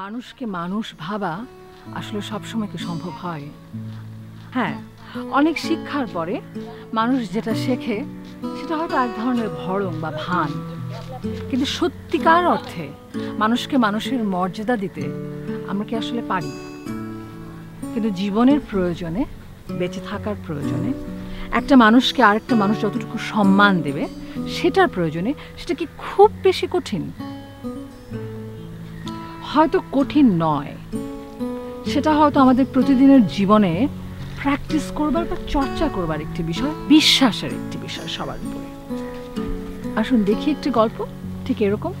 মানুষকে মানুষ ভাবা আসলে সবসময় কি সম্ভব হয়? হ্যাঁ, অনেক শিক্ষার পরে মানুষ যেটা শেখে সেটা হয়তো এক ধরনের ভড়ং বা ভান, কিন্তু সত্যিকার অর্থে মানুষকে মানুষের মর্যাদা দিতে আমরা কি আসলে পারি? কিন্তু জীবনের প্রয়োজনে, বেঁচে থাকার প্রয়োজনে একটা মানুষকে আরেকটা মানুষ যতটুকু সম্মান দেবে সেটার প্রয়োজনে সেটা কি খুব বেশি কঠিন? হয়তো কঠিন নয়, সেটা হয়তো আমাদের প্রতিদিনের জীবনে প্র্যাকটিস করবার বা চর্চা করবার একটি বিষয়, বিশ্বাসের একটি বিষয় সবার উপরে। আসুন দেখি একটি গল্প ঠিক এরকম।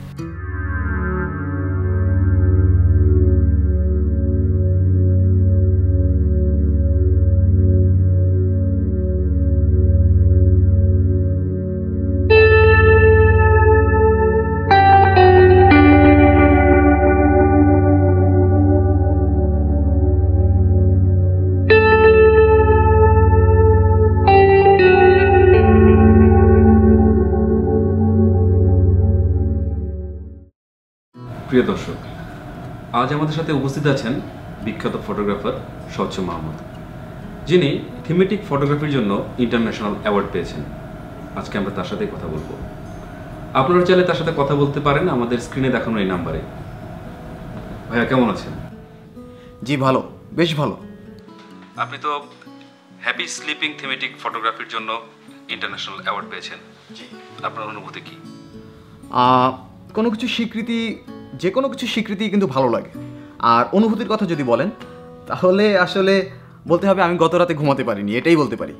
প্রিয় দর্শক, আজ আমাদের সাথে উপস্থিত আছেন বিখ্যাত ফটোগ্রাফার স্বচ্ছ মাহমুদ, যিনি থিমেটিক ফটোগ্রাফির জন্য ইন্টারন্যাশনাল অ্যাওয়ার্ড পেয়েছেন। আজকে আমরা তার সাথেই কথা বলবো। আপনারা চাইলে তার সাথে কথা বলতে পারেন আমাদের স্ক্রিনে দেখানো এই নাম্বারে। ভাইয়া কেমন আছেন? জি ভালো, বেশ ভালো। আপনি তো হ্যাপি স্লিপিং থিমেটিক ফটোগ্রাফির জন্য ইন্টারন্যাশনাল অ্যাওয়ার্ড পেয়েছেন। জি, আপনার অনুভূতি কি? কোনো কিছু স্বীকৃতি, যে কোনো কিছু স্বীকৃতি কিন্তু ভালো লাগে। আর অনুভূতির কথা যদি বলেন তাহলে আসলে বলতে হবে আমি গত রাতে ঘুমাতে পারিনি, এটাই বলতে পারি।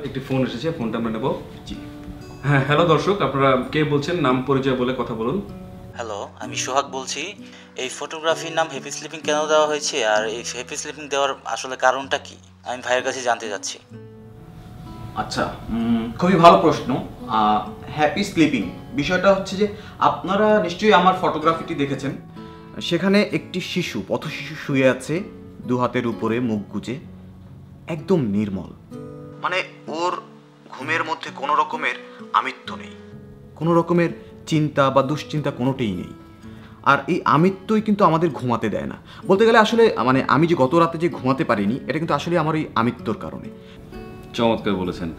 একটি ফোন এসেছে, ফোনটা আমরা নেব। জি হ্যাঁ, হ্যালো দর্শক, আপনারা কে বলছেন? নাম পরিচয় বলে কথা বলুন। হ্যালো, আমি সোহাগ বলছি। এই ফটোগ্রাফির নাম হ্যাপি স্লিপিং কেন দেওয়া হয়েছে আর এই হ্যাপি স্লিপিং দেওয়ার আসলে কারণটা কি, আমি ভাইয়ের কাছে জানতে চাচ্ছি। আচ্ছা, খুবই ভালো প্রশ্ন। হ্যাপি স্লিপিং বিষয়টা হচ্ছে যে আপনারা নিশ্চয়ই আমার ফটোগ্রাফিটি দেখেছেন। সেখানে একটি শিশু, পথ শিশু শুয়ে আছে, দু হাতের উপরে মুখ গুজে, একদম নির্মল। মানে ওর ঘুমের মধ্যে কোনো রকমের আমিত্ব নেই, কোনো রকমের চিন্তা বা দুশ্চিন্তা কোনোটাই নেই। আর এই আমিত্বই কিন্তু আমাদের ঘুমাতে দেয় না। বলতে গেলে আসলে মানে আমি যে গত রাতে যে ঘুমাতে পারিনি, এটা কিন্তু আসলে আমার এই আমিত্বর কারণে। চমৎকার বলেছেন,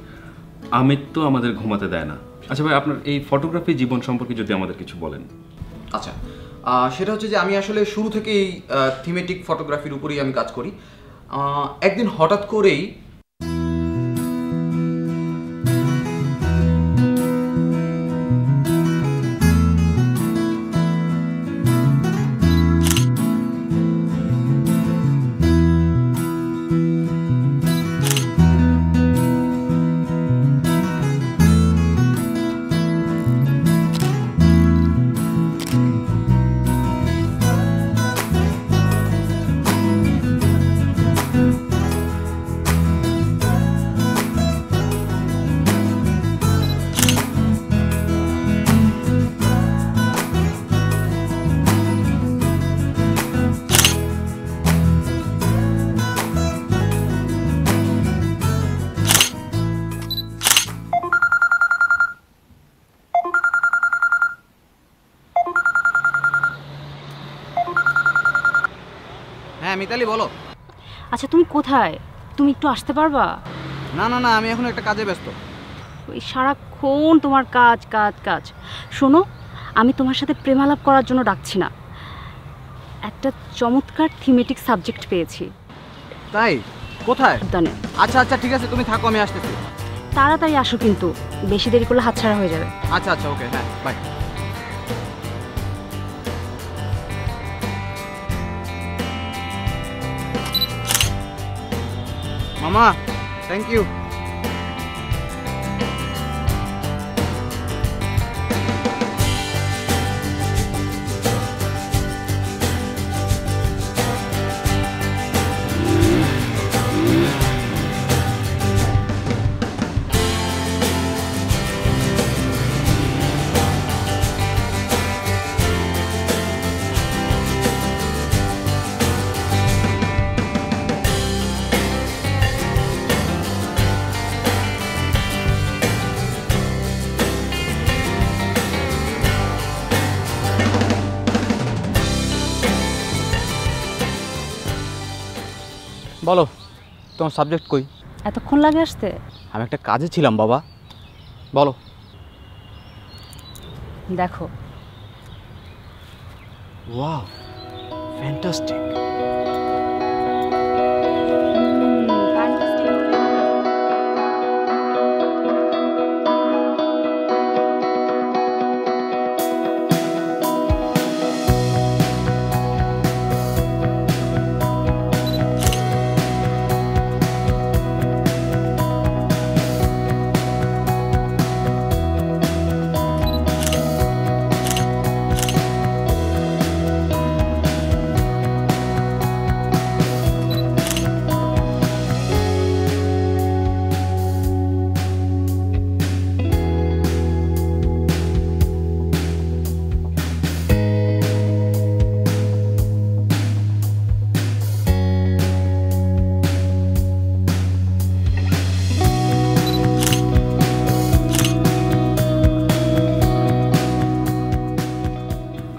আমিত্ব আমাদের ঘুমাতে দেয় না। আচ্ছা ভাই, আপনার এই ফটোগ্রাফি জীবন সম্পর্কে যদি আমাদের কিছু বলেন। আচ্ছা, সেটা হচ্ছে যে আমি আসলে শুরু থেকেই থিমেটিক ফটোগ্রাফির উপরেই আমি কাজ করি। একদিন হঠাৎ করেই মিতালি বলো। আচ্ছা তুমি কোথায়? তুমি একটু আসতে পারবা? না না না, আমি এখন একটা কাজে ব্যস্ত। ওই সারাক্ষণ তোমার কাজ কাজ কাজ। শোনো, আমি তোমার সাথে প্রেমালাপ করার জন্য ডাকছি না, একটা চমৎকার থিমেটিক সাবজেক্ট পেয়েছি। তাই? কোথায়? জানে। আচ্ছা আচ্ছা ঠিক আছে, তুমি থাকো, আমি আসতেছি। তাড়াতাড়ি আসো কিন্তু, বেশি দেরি করলে হাতছাড়া হয়ে যাবে। আচ্ছা আচ্ছা ওকে, হ্যাঁ বাই। মামা, থ্যাংক ইউ। বলো তোমার সাবজেক্ট কই? এতক্ষণ লাগে আসতে? আমি একটা কাজে ছিলাম বাবা, বলো। দেখো। Wow, fantastic.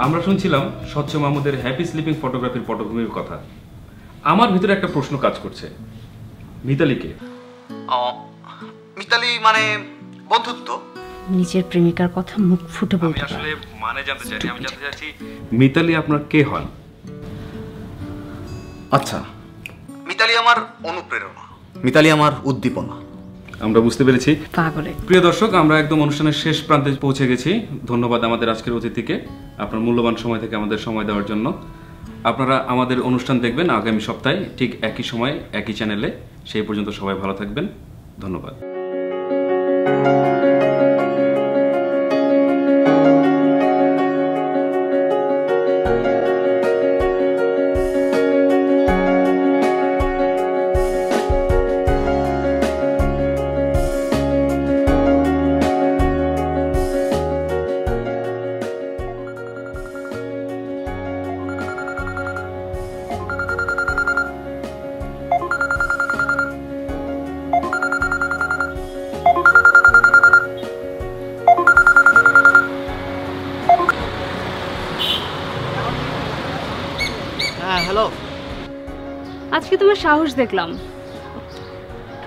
আমরা শুনছিলাম স্বচ্ছ মাহমুদের হ্যাপি স্লিপিং ফটোগ্রাফির পটভূমির কথা। আমার ভিতরে একটা প্রশ্ন কাজ করছে, মিতালিকে? মিতালি মানে বন্ধুত্ব? নিজের প্রেমিকার কথা মুখ ফুটে বলতে আমি আসলে মানে জানতে চাইনি, আমি জানতে চাইছি মিতালি আপনার কে হন? আচ্ছা, মিতালি আমার অনুপ্রেরণা, মিতালি আমার উদ্দীপনা। আমরা বুঝতে পেরেছি। পাগলে। প্রিয় দর্শক, আমরা একদম অনুষ্ঠানের শেষ প্রান্তে পৌঁছে গেছি। ধন্যবাদ আমাদের আজকের অতিথিকে আপনার মূল্যবান সময় থেকে আমাদের সময় দেওয়ার জন্য। আপনারা আমাদের অনুষ্ঠান দেখবেন আগামী সপ্তাহে ঠিক একই সময় একই চ্যানেলে। সেই পর্যন্ত সবাই ভালো থাকবেন। ধন্যবাদ। হ্যালো। আজকে তোমার সাহস দেখলাম।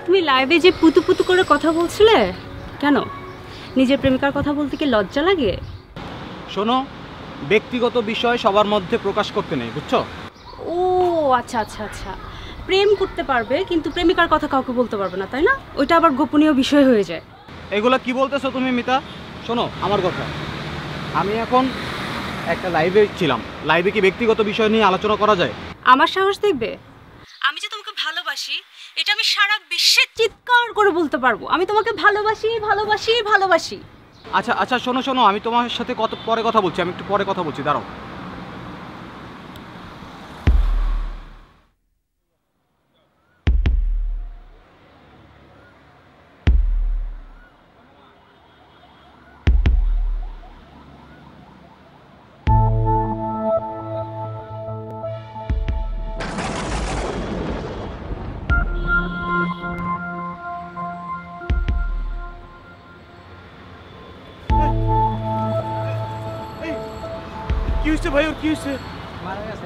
তুমি লাইভে যে পুতু পুতু করে কথা বলছিলে কেন? নিজের প্রেমিকার কথা বলতে কি লজ্জা লাগে? শোনো, ব্যক্তিগত বিষয় সবার মধ্যে প্রকাশ করতে নেই, বুঝছো? ও আচ্ছা আচ্ছা আচ্ছা, প্রেম করতে পারবে কিন্তু প্রেমিকার কথা কাউকে বলতে পারবে না, তাই না? ওইটা আবার গোপনীয় বিষয় হয়ে যায়। এগুলা কি বলতেছো তুমি মিতা? শোনো আমার কথা, আমি এখন একটা লাইভে ছিলাম। লাইভে কি ব্যক্তিগত বিষয় নিয়ে আলোচনা করা যায়? আমার সাহস দেখবে? আমি যে তোমাকে ভালোবাসি এটা আমি সারা বিশ্বে চিৎকার করে বলতে পারবো। আমি তোমাকে ভালোবাসি ভালোবাসি ভালোবাসি। আচ্ছা আচ্ছা, শোনো শোনো, আমি তোমার সাথে পরে কথা বলছি। আমি একটু পরে কথা বলছি, দাঁড়াও। কি হয়েছে ভাই? ওর কি হয়েছে? মারা গেছে।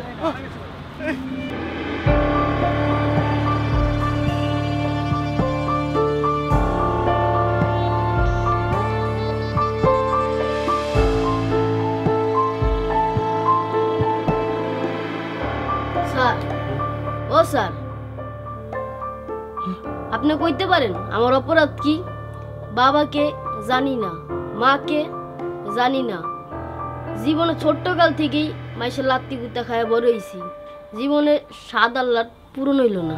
স্যার, ও স্যার, আপনি কইতে পারেন আমার অপরাধ কি? বাবাকে জানি না, মাকে জানি না। জীবনে ছোট্টকাল থেকেই মাইসের লাত্তি কুত্তা খায় বড় হইছি। জীবনে স্বাদ আল্লাহ পূরণ হইল না।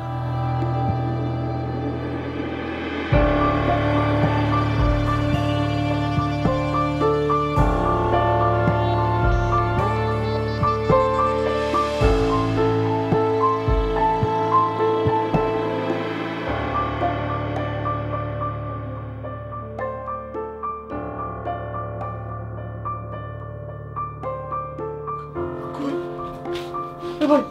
ভাই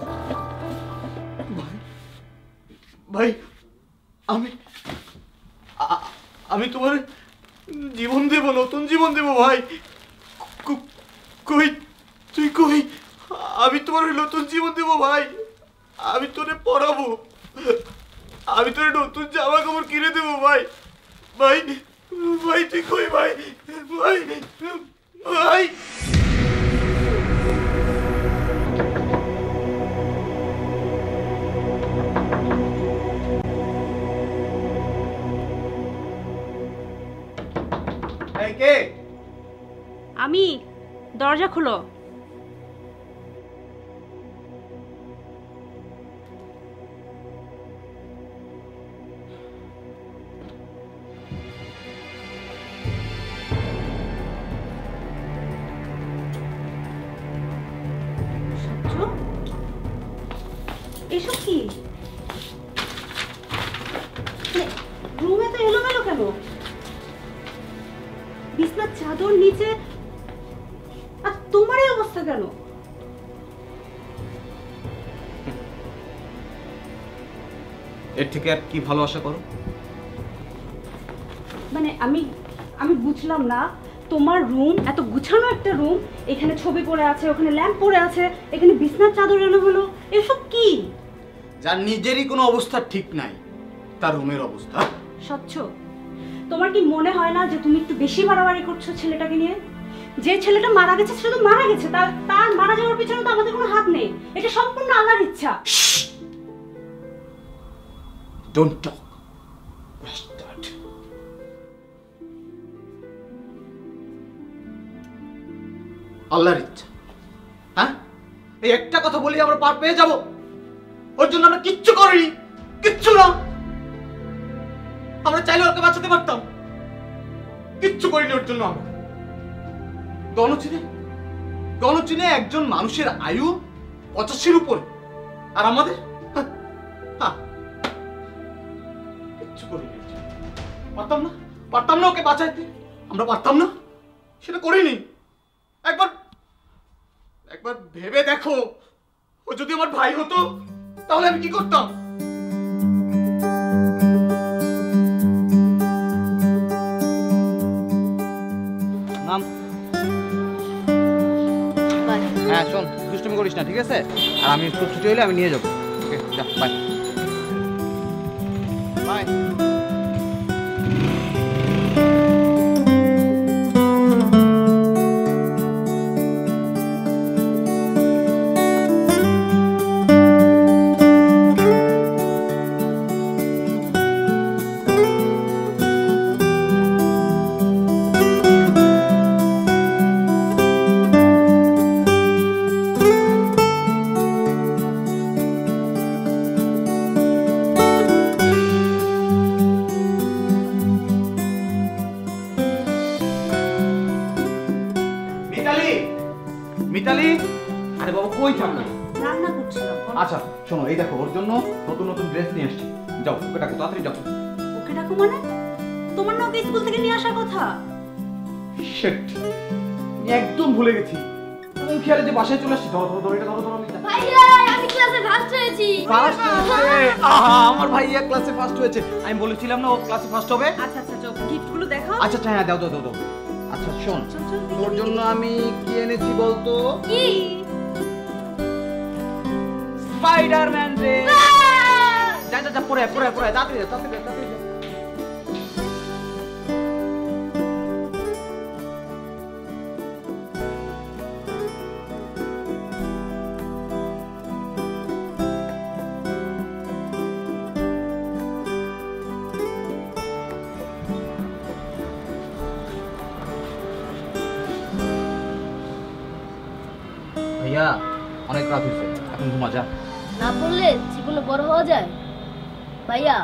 ভাই, আমি আমি তোমার জীবন দেব, নতুন জীবন দেব ভাই। কই তুই? কই? আমি তোমার নতুন জীবন দেব ভাই। আমি তোরে পড়াবো, আমি তোর নতুন জামা কাপড় কিনে দেবো ভাই। ভাই ভাই তুই কই ভাই? ভাই ভাই কে? আমি, দরজা খুলো। এসব কি? রুমে তো এলোমেলো কেন? বিছনার চাদর নিচে, আর তোমার এই অবস্থা কেন? এর থেকে আর কি ভালো আশা করো? মানে আমি বুঝলাম না, তোমার রুম এত গুছানো একটা রুম, এখানে ছবি পড়ে আছে, ওখানে ল্যাম্প পড়ে আছে, এখানে বিছনার চাদর এলোমেলো, এসব কি? যার নিজেরই কোনো অবস্থা ঠিক নাই তার রুমের অবস্থা। স্বচ্ছ, তোমার কি মনে হয় না যে তুমি একটু বেশি বাড়াবাড়ি করছো ছেলেটাকে নিয়ে? যে ছেলেটা মারা গেছে সেটা তো মারা গেছে, তার মারা যাওয়ার পিছনে তো আমাদের কোনো হাত নেই, এটা সম্পূর্ণ আল্লাহর ইচ্ছা। Don't talk bastard. আল্লাহর ইচ্ছা? হ্যাঁ, এই একটা কথা বলি আমরা পার পেয়ে যাব? ওর জন্য আমরা কিচ্ছু করিনি, কিচ্ছু না। আমরা চাইলে ওকে বাঁচাতে পারতাম, কিচ্ছু করিনি ওর জন্য আমরা। গণচিনে একজন মানুষের আয়ু 85-র উপরে, আর আমাদের কিচ্ছু করিনি। পারতাম না ওকে বাঁচাইতে, আমরা পারতাম না, সেটা করিনি। একবার ভেবে দেখো, ও যদি আমার ভাই হতো তাহলে আমি কি করতাম? নাম? হ্যাঁ শোন, দুষ্টুমি করিস না, ঠিক আছে? আর আমি একটু ছুটি হলে আমি নিয়ে যাবো। ওকে, যা, বাই বাই। মিতালি, আরে বাবা কই থাকো? রান্না করছিলাম। আচ্ছা শোনো, এই দেখো ওর জন্য নতুন নতুন ড্রেস নিয়ে আসছি। যাও ওকে ডাকো, তাড়াতাড়ি যাও। ওকে ডাকো মানে? তোমার না ওকে স্কুল থেকে নিয়ে আসার কথা? শিট, আমি একদম ভুলে গেছি। তুমি খেয়ালে যে বাসায় চলে আসছি। ধরো এটা ধরো। ভাইয়া আমি ক্লাসে ফার্স্ট হয়েছি। ফার্স্ট হয়েছে? আহা, আমার ভাইয়া ক্লাসে ফার্স্ট হয়েছে। আমি বলেছিলাম না ও ক্লাসে ফার্স্ট হবে। আচ্ছা চল গিফটগুলো দেখাও। আচ্ছা হ্যাঁ, দাও। আচ্ছা শোন, তোর জন্য আমি কি এনেছি বলতো? কি? স্পাইডারম্যান রে। যা পরে তাড়াতাড়ি যা। ভাইয়া অনেক রাত হয়েছে, এখন ঘুমা যা। না পড়লে জীবনে বড় হওয়া যায়? ভাইয়া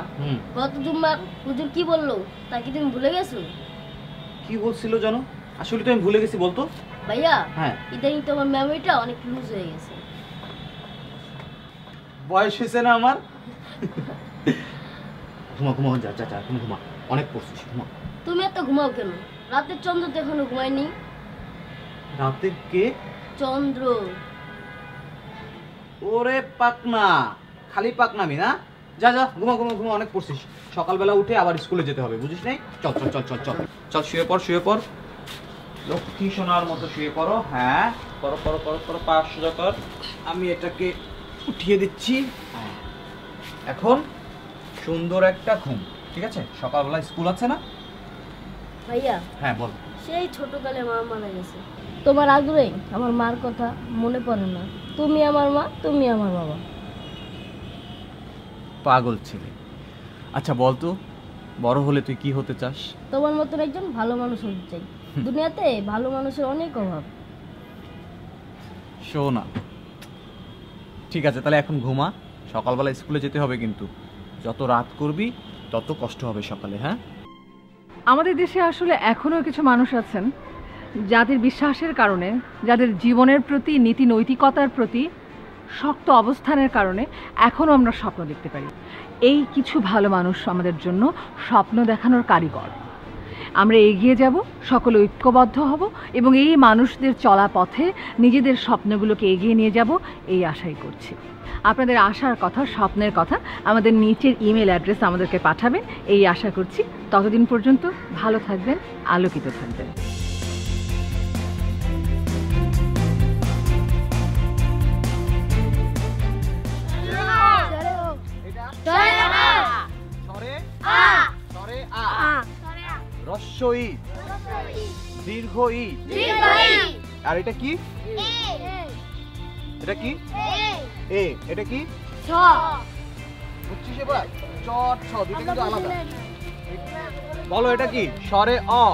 গত জুম্মা হুজুর কি বললো তা কি তুমি ভুলে গেছো? কি বলছিল জানো? আসলে তো আমি ভুলে গেছি। বলতো ভাইয়া। হ্যাঁ, ইদানিং তোমার মেমোরিটা অনেক লুজ হয়ে গেছে। বয়স হয়েছে না আমার? ঘুমা যা, তুমি ঘুমা, অনেক পড়ছিস, ঘুমা। তুমি এত ঘুমাও কেন? রাতের চন্দ্র তো এখনো ঘুমায়নি। রাতের কে? চন্দ্র। ওরে পাকনা, খালি পাকনামি না? যা ঘুমা, অনেক পড়ছিস। সকালবেলা উঠে আবার স্কুলে যেতে হবে, বুঝিস নাই? চল শুয়ে পড়। লক্ষ্মী সোনার মতো শুয়ে পড়ো। হ্যাঁ, করো, পা সোজা কর। আমি এটাকে উঠিয়ে দিচ্ছি। এখন সুন্দর একটা ঘুম, ঠিক আছে? সকালবেলা স্কুল আছে না? ভাইয়া হ্যাঁ বল। সেই ছোটকালে মা মারা গেছে, তোমার আগ্রহে আমার মার কথা মনে পড়ে না। তুমি আমার মা, তুমি আমার বাবা। পাগল ছেলে। আচ্ছা বলতো, বড় হলে তুই কি হতে চাস? তোমার মতন একজন ভালো মানুষ হতে চাই। দুনিয়াতে ভালো মানুষের অনেক অভাব। শোনা, ঠিক আছে তাহলে এখন ঘুমা, সকালবেলা স্কুলে যেতে হবে কিন্তু। যত রাত করবি তত কষ্ট হবে সকালে, হ্যাঁ? আমাদের দেশে আসলে এখনও কিছু মানুষ আছেন যাদের বিশ্বাসের কারণে, যাদের জীবনের প্রতি, নীতি নৈতিকতার প্রতি শক্ত অবস্থানের কারণে এখনও আমরা স্বপ্ন দেখতে পারি। এই কিছু ভালো মানুষ আমাদের জন্য স্বপ্ন দেখানোর কারিগর। আমরা এগিয়ে যাব, সকলে ঐক্যবদ্ধ হব এবং এই মানুষদের চলা পথে নিজেদের স্বপ্নগুলোকে এগিয়ে নিয়ে যাব, এই আশাই করছি। আপনাদের আশার কথা, স্বপ্নের কথা আমাদের নিচের ইমেল অ্যাড্রেস আমাদেরকে পাঠাবেন, এই আশা করছি। ততদিন পর্যন্ত ভালো থাকবেন, আলোকিত থাকবেন। রস্বই, দীর্ঘ ই, আর এটা কি? এটা কি? এ। এটা কি? বুঝছিস এবার? চ ছ দুটো কিন্তু আলাদা। বলো এটা কি? স্বরে অ।